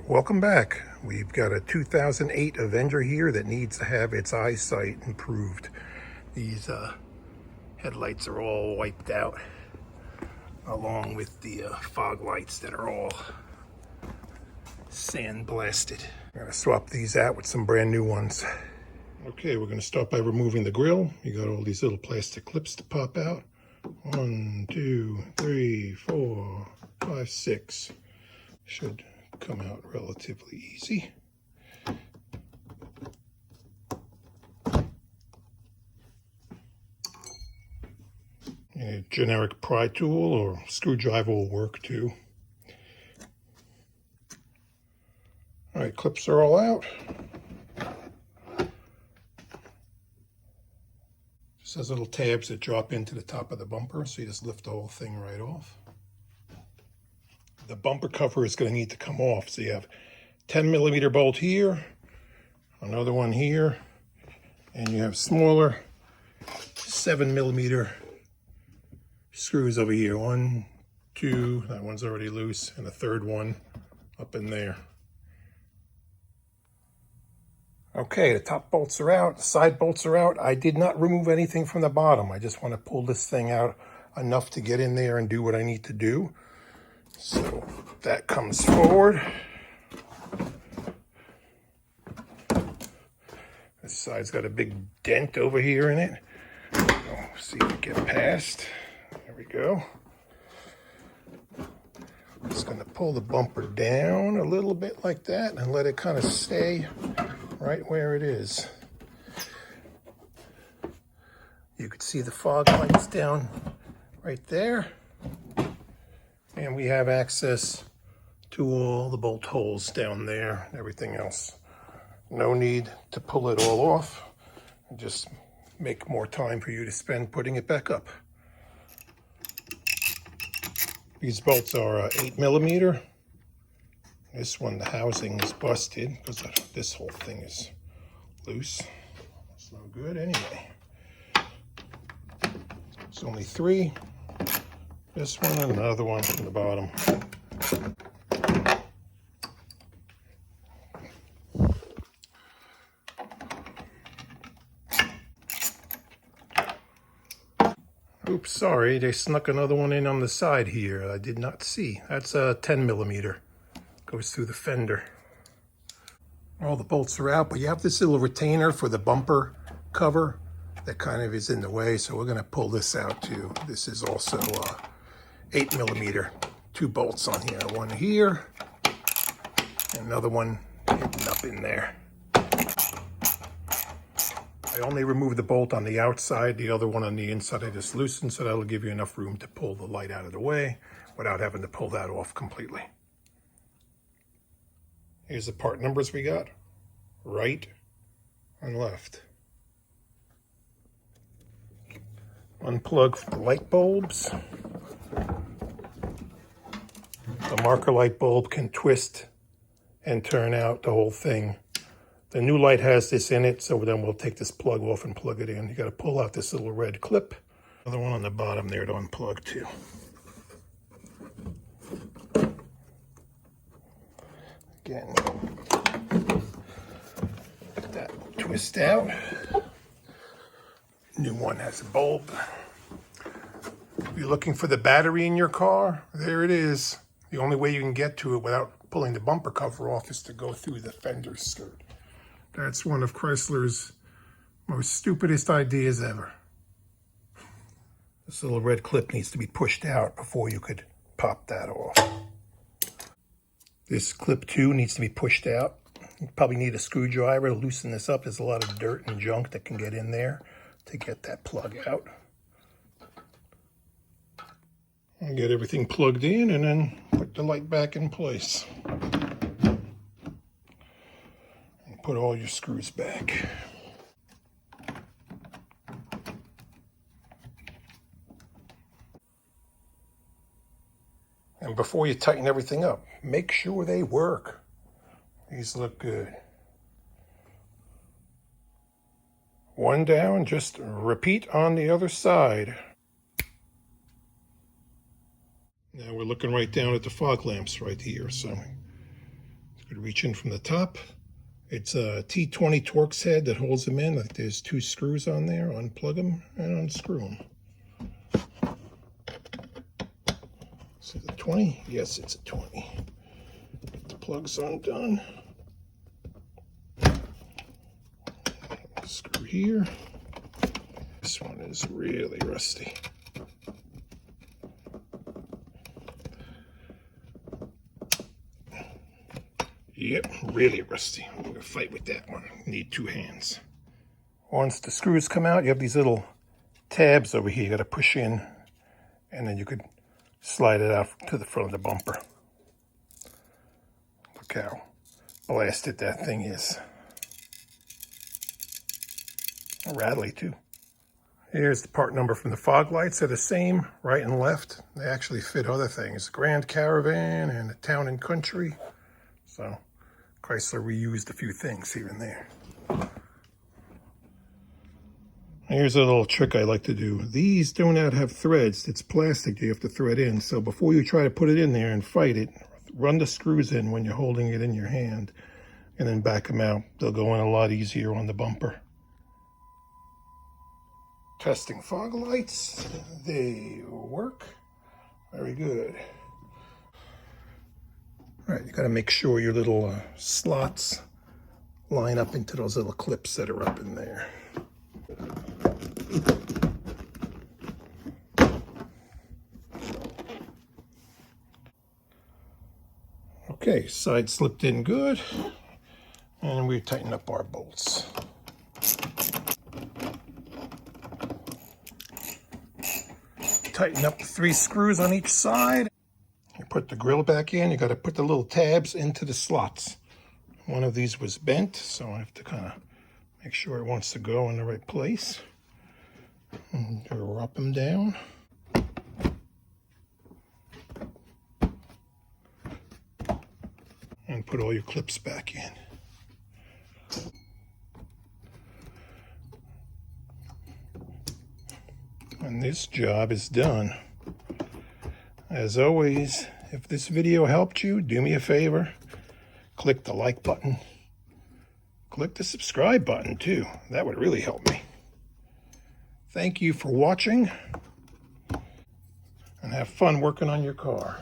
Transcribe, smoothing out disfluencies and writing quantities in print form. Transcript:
Welcome back. We've got a 2008 Avenger here that needs to have its eyesight improved. These headlights are all wiped out, along with the fog lights that are all sandblasted. I'm gonna swap these out with some brand new ones. Okay, we're gonna start by removing the grille. You got all these little plastic clips to pop out. 1, 2, 3, 4, 5, 6. Should come out relatively easy. A generic pry tool or screwdriver will work too. All right, clips are all out. Just has little tabs that drop into the top of the bumper, so you just lift the whole thing right off. The bumper cover is going to need to come off, so you have 10mm bolt here, another one here, and you have smaller 7mm screws over here. 1, 2, that one's already loose, and a third one up in there. Okay, the top bolts are out, the side bolts are out. I did not remove anything from the bottom. I just want to pull this thing out enough to get in there and do what I need to do. So that comes forward. This side's got a big dent over here in it. See if we get past. There we go. Just going to pull the bumper down a little bit like that and let it kind of stay right where it is. You could see the fog lights down right there. And we have access to all the bolt holes down there and everything else. No need to pull it all off. Just make more time for you to spend putting it back up. These bolts are 8mm. This one, the housing is busted because this whole thing is loose. It's no good anyway. It's only 3. This one and another one from the bottom. Oops, sorry, they snuck another one in on the side here. I did not see. That's a 10mm. Goes through the fender. All the bolts are out, but you have this little retainer for the bumper cover that kind of is in the way, so we're going to pull this out too. This is also 8mm. 2 bolts on here. One here, and another one hidden up in there. I only removed the bolt on the outside, the other one on the inside I just loosened, so that'll give you enough room to pull the light out of the way without having to pull that off completely. Here's the part numbers we got, right and left. Unplug the light bulbs. The marker light bulb can twist and turn out the whole thing. The new light has this in it, so then we'll take this plug off and plug it in. You got to pull out this little red clip. Another one on the bottom there to unplug too. Again, that will twist out. New one has a bulb. If you're looking for the battery in your car, there it is. The only way you can get to it without pulling the bumper cover off is to go through the fender skirt. That's one of Chrysler's most stupidest ideas ever. This little red clip needs to be pushed out before you could pop that off. This clip too needs to be pushed out. You probably need a screwdriver to loosen this up. There's a lot of dirt and junk that can get in there to get that plug out. And get everything plugged in and then put the light back in place. And put all your screws back. And before you tighten everything up, make sure they work. These look good. One down, just repeat on the other side. Now we're looking right down at the fog lamps right here, so You could reach in from the top. It's a T20 Torx head that holds them in. Like there's 2 screws on there. Unplug them and unscrew them. Is it a 20? Yes, it's a 20. Get the plugs undone. Screw here. This one is really rusty. Yep, really rusty. I'm gonna fight with that one. Need 2 hands. Once the screws come out, you have these little tabs over here you gotta push in, and then you could slide it out to the front of the bumper. Look how blasted that thing is. Rattly too. Here's the part number from the fog lights. They're the same, right and left. They actually fit other things. Grand Caravan and a Town and Country. So Chrysler reused a few things here and there. Here's a little trick I like to do. These do not have threads. It's plastic you have to thread in. So before you try to put it in there and fight it, run the screws in when you're holding it in your hand and then back them out. They'll go in a lot easier on the bumper. Testing fog lights. They work. Very good. All right, you got to make sure your little slots line up into those little clips that are up in there. Okay, side slipped in good, and we tighten up our bolts. Tighten up the 3 screws on each side. You put the grill back in. You got to put the little tabs into the slots. One of these was bent, so I have to kind of make sure it wants to go in the right place. And drop them down. And put all your clips back in. And this job is done. As always, if this video helped you, do me a favor. Click the like button. Click the subscribe button too. That would really help me. Thank you for watching. And have fun working on your car.